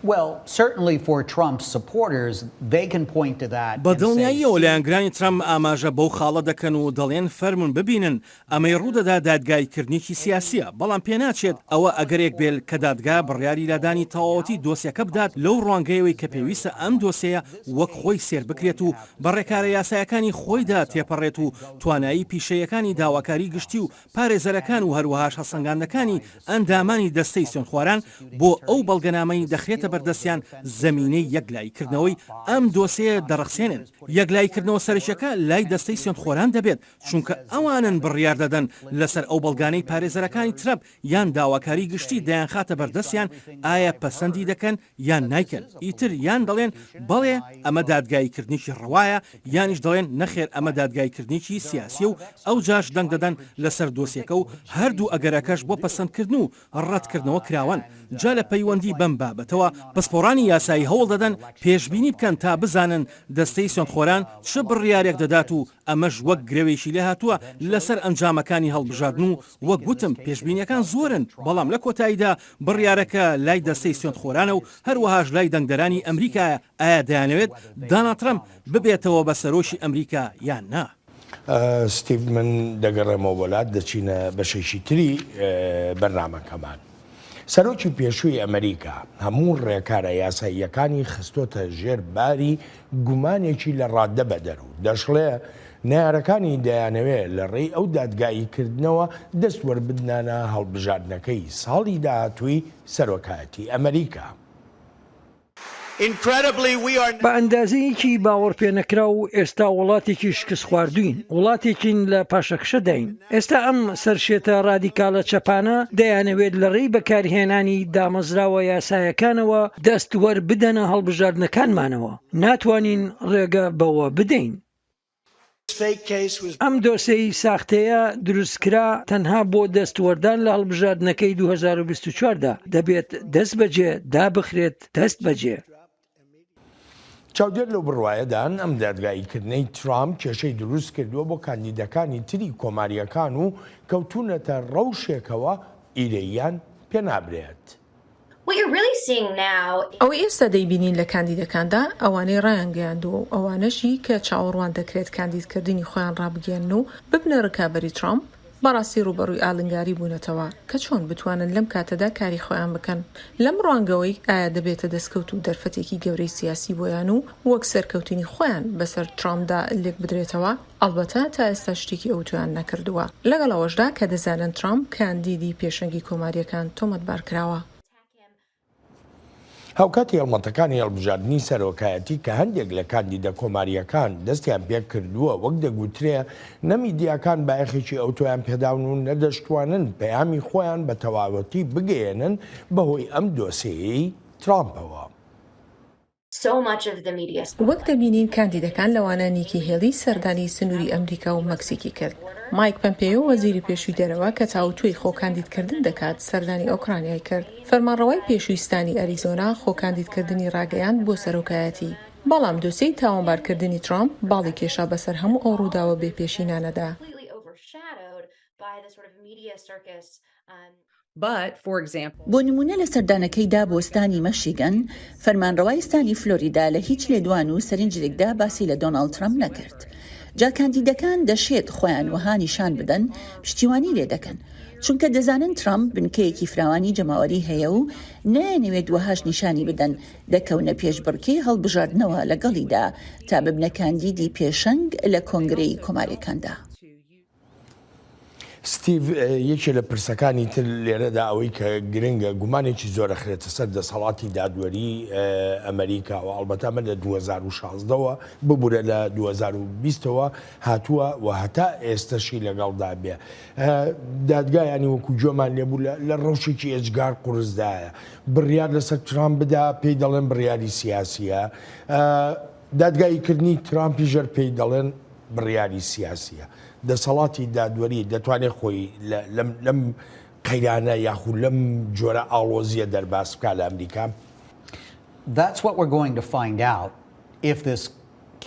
Well, certainly for Trump's supporters, they can point to that. بە دڵنیاییەوە لایەنگرانی ترامپ ئاماژە بەو خاڵە دەکەن و دەڵێن فەرمون ببینن ئەمەی ڕوودەدا دادگایکردنیی سیاسیە، بەڵام پێناچێت ئەوە ئەگەرێک بێت کە دادگا بڕیاری لادانی تەواوەتی دۆسیەکە بدات لەو ڕوانگەیەوەی کە پێویستە ئەم دۆسەیە وەک خۆی سێر بکرێت و بەڕێکارە یاسایەکانی خۆیدا تێپەڕێت و توانایی پیشەیەکانی داواکاری گشتی و پارێزەرەکان و هەروەهاش هەسەنگاندەکانی ئەندامانی دەستەی سوێنخواران بۆ ئەو بەڵگەنامەی دەخرێتە بەردەستیان زەمینەی یەکلایکردنەوەی ئەم دۆسەیە دەڕەخسێنن. یەکلایکردنەوە سەرچەکە لای دەستەی سوێنخۆران دەبێت چونکە ئەوانن بڕیار دەدەن لەسەر ئەو بەڵگانەی پارێزەرەکانی ترامپ یان داواکاری گشتی دەیان خاتە بەردەستیان ئایا پەسەندی دەکەن یان نایکەن، ئیتر یان دەڵێن بەڵێ ئەمە دادگایکردنیی ڕەوایە یانیش دەڵێن نەخێر ئەمە دادگایکردنیی سیاسی و ئەو جاش دەنگ دەدەن لەسەر دۆسیەکە و هەردوو ئەگەرەکەش بۆ پەسەندکردن و ڕەتکردنەوە کراون. جا لە پەیوەندی بەم بابەتەوە پسپۆرانی یاسایی هەوڵ دەدەن پێشبینی بکەن تا بزانن دەستەی سوێنخۆران چ بڕیارێک دەدات و ئەمەش وەک گرێوێکی لێ هاتووە لەسەر ئەنجامەکانی هەڵبژاردن و وەک گوتم پێشبینیەکان زۆرن، بەڵام لە کۆتاییدا بڕیارەکە لای دەستەی سوێنخۆرانە و هەروەهاش لای دەنگدەرانی ئەمریکایە ئایا دەیانەوێت دۆناڵد ترامپ ببێتەوە بە سەرۆشی ئەمریکا یان نا. ستیڤ من دەگەڕێمەوە وڵات دەچینە بەشێکی تری بەرنامەکەمان. سەرۆکی پێشووی ئەمریکا هەموو ڕێکارە یاساییەکانی خستۆتە ژێر باری گومانێکی لە ڕاددە بەدەر و دەشڵێ نارەکانی دەیانەوێت لە ڕێی ئەو دادگاییکردنەوە دەست وەربدنانە هەڵبژاردنەکەی ساڵی داهاتووی سەرۆکایەتی ئەمریکا. بە ئەندازەیەکی باوەڕ پێنەکرا و ئێستا وڵاتێکی شکست خواردوین، وڵاتێکین لە پاشەکشە دەین. ئێستا ئەم سەرشێتە ڕادیکالە چەپانە دەیانەوێت لە ڕێی بەکارهێنانی دامەزراوە یاسایەکانەوە دەست وەربدەنە هەڵبژاردنەکانمانەوە. ناتوانین ڕێگە بەوە بدەین. ئەم دۆسەی ساختەیە دروستکرا تەنها بۆ دەستوەردان لە هەڵبژاردنەکەی 2024دا دەبێت دەست بەجێ دابخرێت دەست بەجێ. چاودێر لەو بڕواایەدان ئەم دادگاییکردنەی ترامپ کێشەی دروست کردووە بۆ کاندیدەکانی تری کۆماریەکان و کەوتونەتە ڕەوشێکەوە ئیرەیان پێنابرێت. ئەوەی ئێستا دەیبینین لە کاندیدەکاندا ئەوانەی ڕایانگەیاندووە و ئەوانەشی کە چاوەڕوان دەکرێت کاندیدکردنی خۆیان ڕابگەێن و ببنە ڕکابەری ترامپ بەڕاستی ڕوبەڕووی ئاڵنگاری بوونەتەوە کە چۆن بتوانن لەم کاتەدا کاری خۆیان بکەن. لەم ڕوانگەوەی ئایا دەبێتە دەستکەوت و دەرفەتێکی گەورەی سیاسی بۆیان و وەک سەرکەوتنی خۆیان بەسەر ترامپدا لێک بدرێتەوە؟ ئەڵبەتە تا ئێستا شتێکی ئەو تویان نەکردووە، لەگەڵ ئەوەشدا کە دەزانن ترامپ کاندیدی پێشەنگی کۆماریەکان تۆمەتبار کراوە. هاوکاتی هەڵمەتەکانی هەڵبژاردننی سەرۆکایەتی کە هەندێک لە کاندیدە کۆماریەکان دەستیان پێ کردووە وەک دەگوترێ نەمیدیاکان بایەخێکی ئەوتۆیان پێداون و نەدەشتوانن پەیامی خۆیان بە تەواوەتی بگەێنن بەهۆی ئەم دۆسەیەی ترامپەوە. وەک دەبینین کاندیدەکان لەوانە نیکی هێڵی سەردانی سنووری ئەمریکا و مەکسیکی کرد. مایک پەمپێیۆ وەزیری پێشووی دەرەوە کە تاوتوی خۆکاندیدکردن دەکات سەردانی ئۆکرانیای کرد. فەرمانڕەوای پێشوویستانی ئەریزۆنا خۆکاندیدکردنی ڕاگەیاند بۆ سەرۆکایەتی، بەڵام دۆسەی تاوانبارکردنی ترامپ باڵی کێشا بەسەر هەموو ئەو ڕووداوە بێپێشینانەدا. بۆ نمونە لە سەردانەکەیدا بۆستانی مەشیگەن فەرمانڕەوای ستانی فلۆریدا لە هیچ لێدوان و سەرنجێکدا باسی لە دۆناڵد ترامپ نەکرد. جا کاندیدەکان دەشێت خۆیان وەها نیشان بدەن پشتیوانی لێ دەکەن چونکە دەزانن ترامپ بنکەیەکی فراوانی جەماوەری هەیە و نایەنەوێت وەهاش نیشانی بدەن دەکەونە پێشبڕکێی هەڵبژاردنەوە لەگەڵیدا تا ببنە کاندیدی پێشەنگ لە کۆنگرەی کۆماریەکاندا. ستیڤ یەکێ لە پرسەکانی تر لێرەدا ئەوەی کە گرنگە گومانێکی زۆرە خرێتە سەر دەسەڵاتی دادوەری ئەمریکا و ئەڵبەتە من لە 2016ەوە ببوورە لە 2020ەوە هاتووە و هەتا ئێستاشی لەگەڵدا بێ. دادگایانی وەکو جۆمان لێبوو لە ڕەوشێکی ئێجگار قورسدایە بڕیار لەسەر ترامپ بدا پێی دەڵێن بڕیاری سیاسیە، دادگاییکردنی ترامپی ژەر پێی دەڵێن بڕیاری سیاسیە. دەسەڵاتی دادوەری دەتوانێت خۆی لەم قەیرانە یاخود لەم جۆرە ئاڵۆزیە دەرباس بکات لە ئەمریکا؟ That's what we're going to find out if this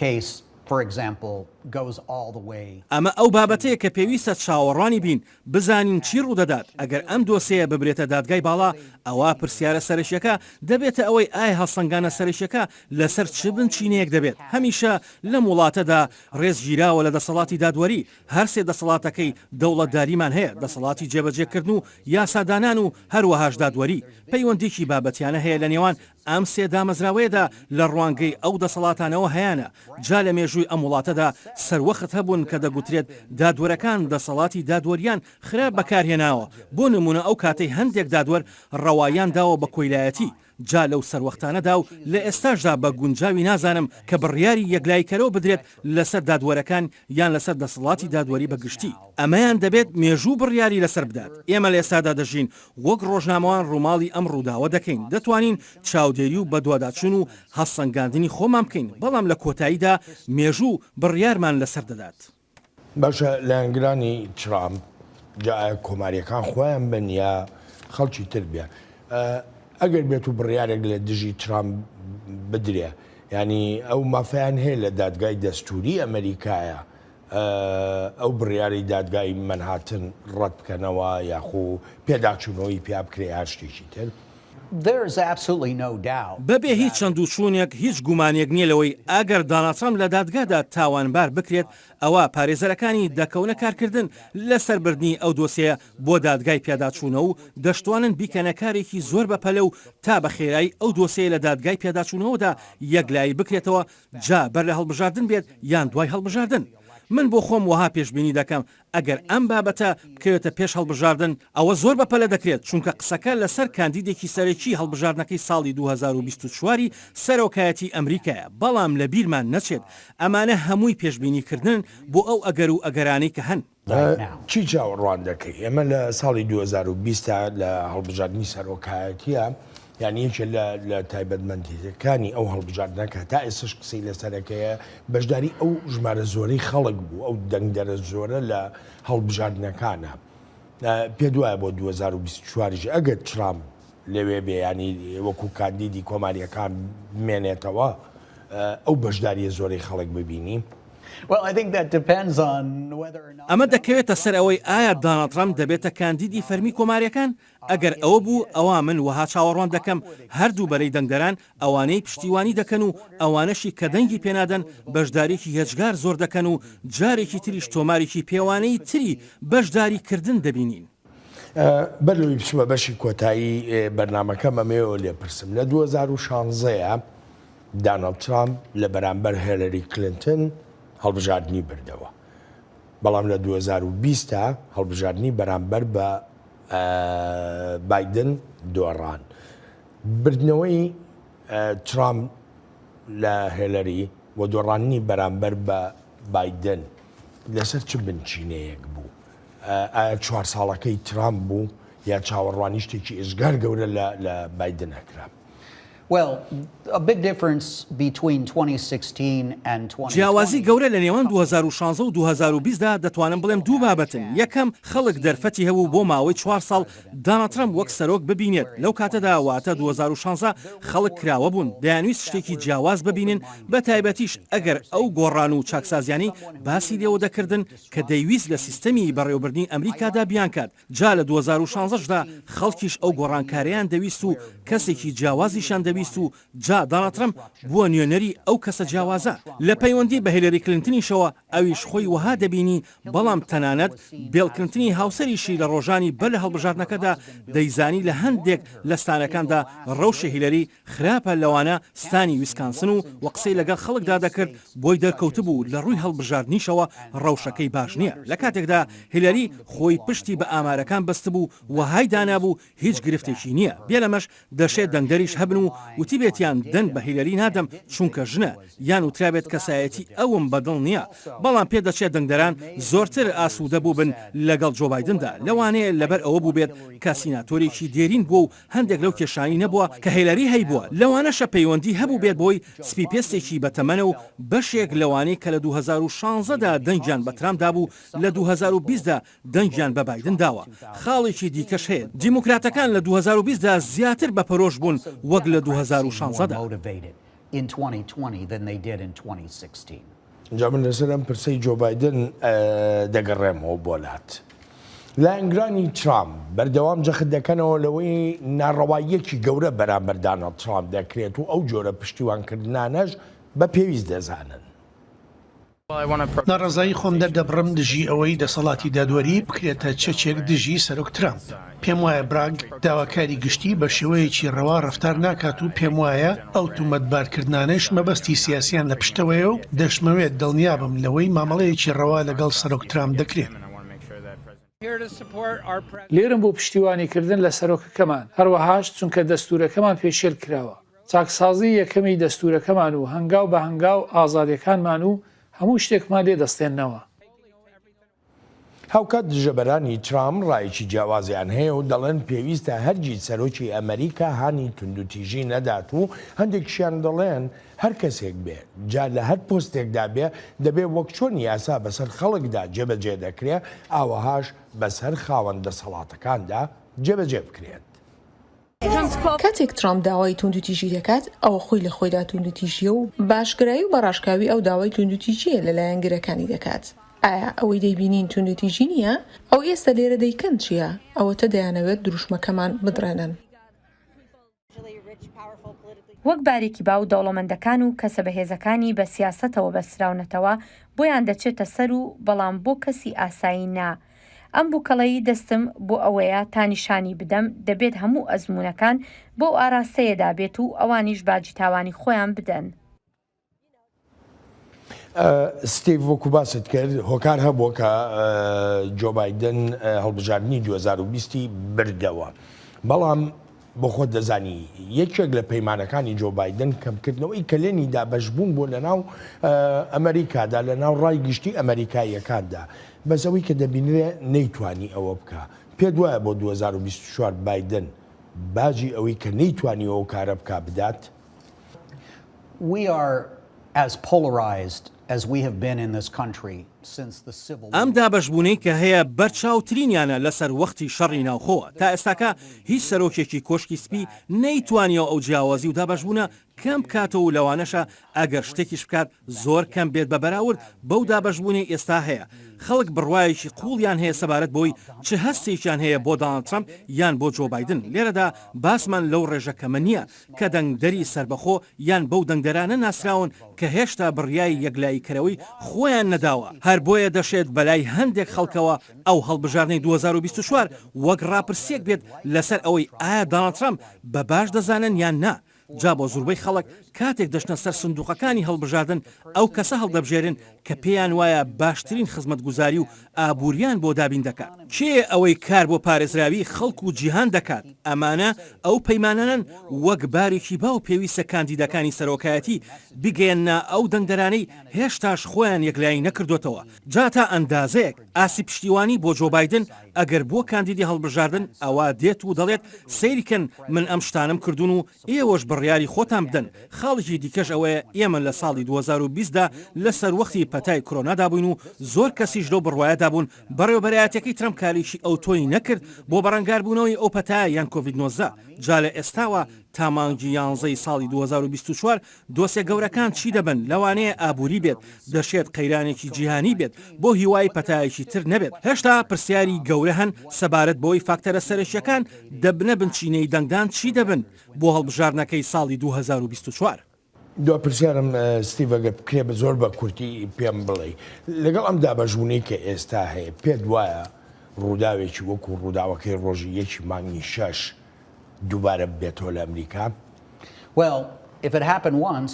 case, for example, goes all the way. ئەمە ئەو بابەتەیە کە پێویستە چاوەڕوانی بین بزانین چی ڕوودەدات ئەگەر ئەم دۆسەیە ببرێتە دادگای باڵا ئەوە پرسیارە سەرشیەکە دەبێتە ئەوەی ئایا هەڵسەنگانە سەرشیەکە لەسەر چ بنچینەیەک دەبێت هەمیشە لەم وڵاتەدا ڕێزگیراوە لە دەسەڵاتی دادوەری هەرسێ دەسەڵاتەکەی دەوڵەتداریمان هەیە دەسەڵاتی جێبەجێکردن و یاسادانان و هەروەهاش دادوەری پەیوەندێکی بابەتیانە هەیە لە نێوان ئەم سێ دامەزراوەیەدا لە ڕوانگەی ئەو دەسەڵاتانەوە هەیەە جا لە مێژووی ئەم وڵاتەدا سەروەخت هەبوون کە دەگوترێت دادوەرەکان دەسەڵاتی دادوەریان خراپ بەکارهێناوە بۆ نمونە ئەو کاتەی هەندێک دادوەر ڕەوایان داوە بە کۆیلایەتی جا لەو سەروەختانەدا و لە ئێستاشدا بە گونجاوی نازانم کە بڕیاری یەکلایکەرەوە بدرێت لەسەر دادوەرەکان یان لەسەر دەسەڵاتی دادوەری بەگشتی ئەمەیان دەبێت مێژوو بڕیاری لەسەر بدات ئێمە لە ئێستادا دەژین وەک ڕۆژنامەوان ڕووماڵی ئەم ڕووداوە دەکەین دەتوانین چاودێری و بەدواداچون و هەڵسەنگاندنی خۆمان بکەین بەڵام لە کۆتاییدا مێژوو بڕیارمان لەسەر دەدات باشە لە ئەنگرانی ترامپ جا کۆماریەکان خۆیان بن یا خەڵکی تر بێ ئەگەر بێت و بڕیارێک لە دژی ترامپ بدرێ ینی ئەو مافیان هەیە لە دادگای دەستوری ئەمریکایە ئەو بڕیاری دادگای منهاتن ڕەت بکەنەوە یاخۆ پێداچوونەوەی پیا بکرێ هەر شتێکی تر There's absolutely no doubt. بەبێ هیچ چەند و چوونێک هیچ گومانێک نییە لەوەی ئەگەر داناترام لە دادگادا تاوانبار بکرێت ئەوە پارێزەرەکانی دەکەونە کارکردن لەسەربردنی ئەو دۆسەیە بۆ دادگای پێداچوونە و دەشتوانن بیکەنە کارێکی زۆر بەپەلە و تا بە خێرایی ئەو دۆسەیە لە دادگای پێداچوونەوەدا یەکلایی بکرێتەوە جا بەر لە هەڵبژاردن بێت یان دوای هەڵبژاردن. من بۆ خۆم وها پێشبینی دەکەم ئەگەر ئەم بابەتە بکەوێتە پێش هەڵبژاردن ئەوە زۆر بەپەلە دەکرێت چونکە قسەکە لەسەر کاندیدێکی سەرەکی هەڵبژاردنەکەی ساڵی 2024 سەرۆکایەتی ئەمریکایە بەڵام لە بیرمان نەچێت ئەمانە هەمووی پێشبینیکردن بۆ ئەو ئەگەر و ئەگەرانەی کە هەن چی چاوەڕوان دەکەی ئێمە لە ساڵی 2020 لە هەڵبژاردننی سەرۆکایەتیە یعنی یەکێ لە تایبەتمەندیەکانی ئەو هەڵبژاردنەکە تا ئێستش قسەی لەسەرەکەیە بەشداری ئەو ژمارە زۆرەی خەڵک بوو ئەو دەنگدەرە زۆرە لە هەڵبژاردنەکانە پێ دوایە بۆ 2024 ئەگەر ترامپ لەوێ بێ ینی وەکو کاندیدی کۆماریەکان بمێنێتەوە ئەو بەشداریە زۆرەی خەڵک ببینی ئەمە دەکەوێتە سەر ئەوەی ئایا داناترام دەبێتە کاندیدی فەرمی کۆماریەکان ئەگەر ئەوە بوو ئەوە من وها چاوەڕوان دەکەم هەردوو بەرەی دەنگدەران ئەوانەی پشتیوانی دەکەن و ئەوانەشی کە دەنگی پێنادەن بەشدارێکی هێچگار زۆر دەکەن و جارێکی تریش تۆمارێکی پێوانەی تری بەشداریکردن دەبینین. بەرەوەی بچمە بەشی کۆتایی بەرنمەکەم ئەمەوە لێ پرسم لە 2016 دانەڵد ترامپ لە بەرامبەر هێلەری کلینتن هەڵبژاردننی بردەوە بەڵام لە 2020 هەڵبژاردننی بەرامبەر بە بایدن دۆڕان بردنەوەی ترامپ لە هێلەری و دۆڕانی بەرامبەر بە بایدن لەسەر چ بنچینەیەک بوو ئایا 4 ساڵەکەی ترامپ بوو یا چاوەڕوانی شتێکی ئێژگار گەورە لە بایدن ئەکرا جیاوازی گەورە لە نێوان 2016 و 2020دا دەتوانم بڵێم دوو بابەتن یەکەم خەڵک دەرفەتی هەبوو بۆ ماوەی 4 ساڵ داناترام وەک سەرۆک ببینێت لەو کاتەدا واتە 2016 خەڵک کراوە بوون دەیانویست شتێکی جیاواز ببینن بە تایبەتیش ئەگەر ئەو گۆڕان و چاکسازیانی باسی لێوە دەکردن کە دەیویست لە سیستەمی بەڕێوەبردننی ئەمریکادا بیان کات جا لە 2016دا خەڵکیش ئەو گۆڕانکاریان دەویست و کەسێکی جیاوازیشان دەویست و جا داناترام بووە نوێنەری ئەو کەسە جیاوازە لە پەیوەندی بە هێلەری کلینتنیشەوە ئەویش خۆی وها دەبینی بەڵام تەنانەت بیل کلینتنی هاوسەریشی لە ڕۆژانی بەر لە هەڵبژاردنەکەدا دەیزانی لە هەندێک لە ستانەکاندا ڕەوشی هیلەری خراپە لەوانە ستانی ویسکانسن و قسەی لەگەڵ خەڵکدا دەکرد بۆی دەرکەوت بوو لە ڕووی هەڵبژاردنیشەوە ڕەوشەکەی باش نییە لە کاتێکدا هیلەری خۆی پشتی بە ئامارەکان بەست بوو وهای دانابوو هیچ گرفتێکی نییە بێ لەمەش دەشێت دەنگدەریش هەبن و وتی بێتیان دەن بە هیلەری نادەم چونکە ژنە یان وترابێت کەسایەتی ئەوم بەدڵ نییە بەڵام پێ دەچێت دەنگدەران زۆرتر ئاسوودە بوو بن لەگەڵ جۆ بایدندا لەوانەیە لەبەر ئەوە بوو بێت کە سیناتۆرێکی دێرین بووە و هەندێک لەو کێشانی نەبووە کە هیلەری هەیبووە لەوانەشە پەیوەندی هەبوو بێت بۆی سپیپێستێکی بەتەمەنە و بەشێک لەوانەی کە لە 2016دا دەنگیان بە ترامپ دابوو لە 2020دا دەنگیان بە بایدن داوە خاڵێکی دیکەش هەیە دیموکراتەکان لە 2020دا زیاتر بە پەرۆش بوون وەک لە 2016دا in 2020 than they did in 2016. جا من لەسەر ئەم پرسەی جۆ بایدن دەگەڕێمەوە بۆلات. لە ئەنگرانی ترامپ بەردەوام جەخت دەکەنەوە لەوەی ناڕەواییەکی گەورە بەرامبەر دانەڵد ترامپ دەکرێت و ئەو جۆرە پشتیوانکردنانەش بە پێویست دەزانن. ناڕزایی خۆم دەردەبڕم دژی ئەوەی دەسەڵاتی دادوەری بکرێتە چەچێک دژی سەرۆک ترامپ. پێم وایە براگ داواکاری گشتی بە شێوەیەکی ڕەوا ڕەفتار ناکات و پێم وایە ئەو تومەتبارکردانش مەبەستی سیاسیان لە پشتەوەیە و دەشمەوێت دڵنیابم لەوەی مامەڵەیەکی ڕەوا لەگەڵ سەرۆک ترامپ دەکرێت. لێرم بۆ پشتیوانیکردن لە سەرۆکەکەمان هەروەهاش چونکە دەستورەکەمان پێشێل کراوە. چاکسازی یەکەمی دەستورەکەمان و هەنگاو بە هەنگاو ئازادیەکانمان و هەموو شتێکمان لێ دەستێننەوە. هاوکات دژەبەرانی ترامپ ڕایەکی جیاوازیان هەیە و دەڵێن پێویستە هەرگیز سەرۆکی ئەمریکا هانی توندوتیژی نەدات و هەندێکشیان دەڵێن هەر کەسێک بێ جا لە هەر پۆستێکدا بێ دەبێ وەک چۆن یاسا بەسەر خەڵکدا جێبەجێ دەکرێت ئاوەهاش بەسەر خاوەن دەسەڵاتەکاندا جێبەجێ بکرێت. کاتێک ترامپ داوای توندوتیژی دەکات ئەوە خۆی لە خۆیدا توندوتیژیە و باشگرایی و بەڕاشکاوی ئەو داوای توندوتیژیە لەلایەن گرەکانی دەکات. ئایا ئەوەی دەیبینین توندوتیژی نییە؟ ئەو ئێستا لێرە دەیکەن چییە؟ ئەوەتە دەیانەوێت دروشمەکەمان بدرێنن. وەک بارێکی باو دەوڵەمەندەکان و کەسە بەهێزەکانی بە سیاسەتەوە بەسراونەتەوە بۆیان دەچێتە سەر و بەڵام بۆ کەسی ئاسایی نا. ئەم بووکەڵەیی دەستم بۆ ئەوەیە تا نیشانی بدەم دەبێت هەموو ئەزمونونەکان بۆ ئاراستەیەدا بێت و ئەوانیش باجی تاوانی خۆیان بدەن. ستیڤ وەکو باست کرد هۆکار هەبووە کە جۆ بایدن هەڵبژاردننی 2020 بردەوە. بەڵام بۆ خۆت دەزانی یەکێک لە پەیمانەکانی جۆ بایدن کەمکردنەوەی کلێنی دابەشبوون بۆ لە ناو ئەمریکادا لە ناو ڕای گشتی ئەمریکاییەکاندا بەسەوەی کە دەبینرێ نەیتوانی ئەوە بکە. پێت وایە بۆ 2024 بایدن باجی ئەوەی کە نەیتوانی ئەو کارە بکە بدات؟ We are as polarized as we have been in this country since the civil war. ئەم دابەشبوونەی کە هەیە بەرچاوترینیانە لەسەر وەختی شەڕی ناوخۆوە تا ئێستاکە هیچ سەرۆکێکی کۆشکی سپی نەیتوانیەوە ئەو جیاوازی و دابەشبوونە کەم بکاتەوە و لەوانەشە ئەگەر شتێکیش بکات زۆر کەم بێت بە بەراورد بەو دابەشبوونەی ئێستا هەیە. خەڵک بڕوایەکی قوڵیان هەیە سەبارەت بۆی چ هەستێکیان هەیە بۆ دانڵد ترامپ یان بۆ جۆ بایدن. لێرەدا باسمان لەو ڕێژەکەمە نییە کە دەنگدەری سربەخۆ یان بەو دەنگدەرانە ناسراون کە هێشتا بڕیای یەکلاییکەرەوەی خۆیان نەداوە. هەر بۆیە دەشێت بەلای هەندێک خەڵکەوە ئەو هەڵبژاردنەی 2024 وەک ڕاپرسێک بێت لەسەر ئەوەی ئایا دانڵد ترامپ بە باش دەزانن یان نا. جا بۆ زۆربەی خەڵک کاتێک دەشنە سەر سندوقەکانی هەڵبژاردن ئەو کەسە هەڵدەبژێرن کە پێیان وایە باشترین خزمەتگوزاری و ئابووریان بۆ دابین دەکات. کێ ئەوەی کار بۆ پارێزراوی خەڵک و جیهان دەکات؟ ئەمانە ئەو پەیمانانن وەک بارێکی باو پێویستە کاندیدەکانی سەرۆکایەتی بگەێنە ئەو دەنگدەرانەی هێشتاش خۆیان یەکلایی نەکردوتەوە. جا تا ئەندازەیەک ئاسی پشتیوانی بۆ جۆ بایدن ئەگەر بۆ کاندیدی هەڵبژاردن ئەوە دێت و دەڵێت سەیریکەن من ئەم شتانم کردوون و ئێوەش بڕیاری خۆتان بدەن. خاڵێکی دیکەش ئەوەیە ئێمە لە ساڵی 2020دا لەسەر وەختی پەتای کۆرۆنادا بووین و زۆر کەسیش لەو بڕوایەدا بوون بەڕێوەبەرایەتەکەی ترامپ کاریشی ئەو تۆی نەکرد بۆ بەڕەنگاربوونەوەی ئەو پەتایە یان کۆڤید-19. جا لە ئێستاوە تا مانگی 11 ساڵی 2024 دۆسیە گەورەکان چی دەبن؟ لەوانەیە ئابووری بێت، دەشێت قەیرانێکی جیهانی بێت بۆ هیوای پەتایەکی تر نەبێت. هێشتا پرسیاری گەورە هەن سەبارەت بۆی فاکتەرە سەرەکیەکان دەبنە بنچینەی دەنگدان چی دەبن بۆ هەڵبژاردنەکەی ساڵی 2024. دو پرسیارم ستیڤەگە بکرێ بە زۆر بە کورتی پێم بڵێ لەگەڵ ئەم دابەشبوونەی کە ئێستا هەیە پێت وایە ڕووداوێکی وەکو ڕووداوەکەی ڕۆژی یەکی مانگی 6 دووبارە بێتەوە لە ئەمریکا؟ Well, if it happened once,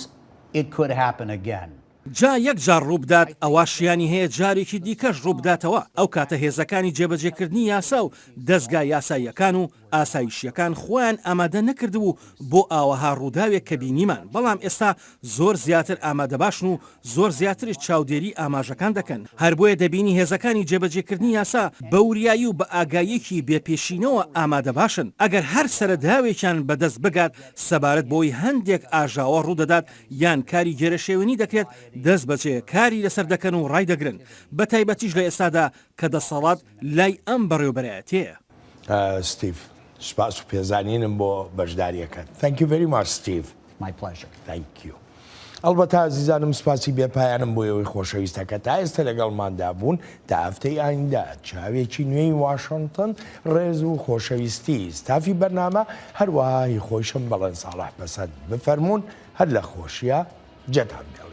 it could happen again. جا یەک جار ڕووبدات ئەواشیانی هەیە جارێکی دیکەش ڕووبداتەوە. ئەو کاتە هێزەکانی جێبەجێکردنی یاسا و دەستگای یاساییەکان و ئاسایشیەکان خۆیان ئامادە نەکردبوو بۆ ئاوەها ڕووداوێک کە بینیمان. بەڵام ئێستا زۆر زیاتر ئامادە باشن و زۆر زیاتریش چاودێری ئاماژەکان دەکەن. هەر بۆیە دەبینی هێزەکانی جێبەجێکردنی یاسا بە وریایی و بە ئاگایەکی بێپێشینەوە ئامادە باشن. ئەگەر هەر سەرەداوێکیان بەدەست بگات سەبارەت بۆی هەندێک ئاژاوە ڕوودەدات یان کاری گێرەشێوێنی دەکرێت دەست بەجێ کاری لەسەر دەکەن و ڕای دەگرن بە تایبەتیش لە ئێستادا کە دەسەڵات لای ئەم بەڕێوەبەرایەتەیە. ستیڤ سپاس و پێزانینم بۆ بەشداریەکەت. Thank you very much, Steve. My pleasure. Thank you. ئەلبەتە عزیزانم سپاسی بێپایانم بۆیەوەی خۆشەویستەکە تا ئێستا لەگەڵماندا بوون تا هەفتەی ئایندا چاوێکی نوێی واشنگتن ڕێز و خۆشەویستی ستافی بەرنامە هەروەها هی خۆشم بەڵێن ساڵح بەسەد بفەرمونون هەر لە خۆشیە جەتان بێڵ.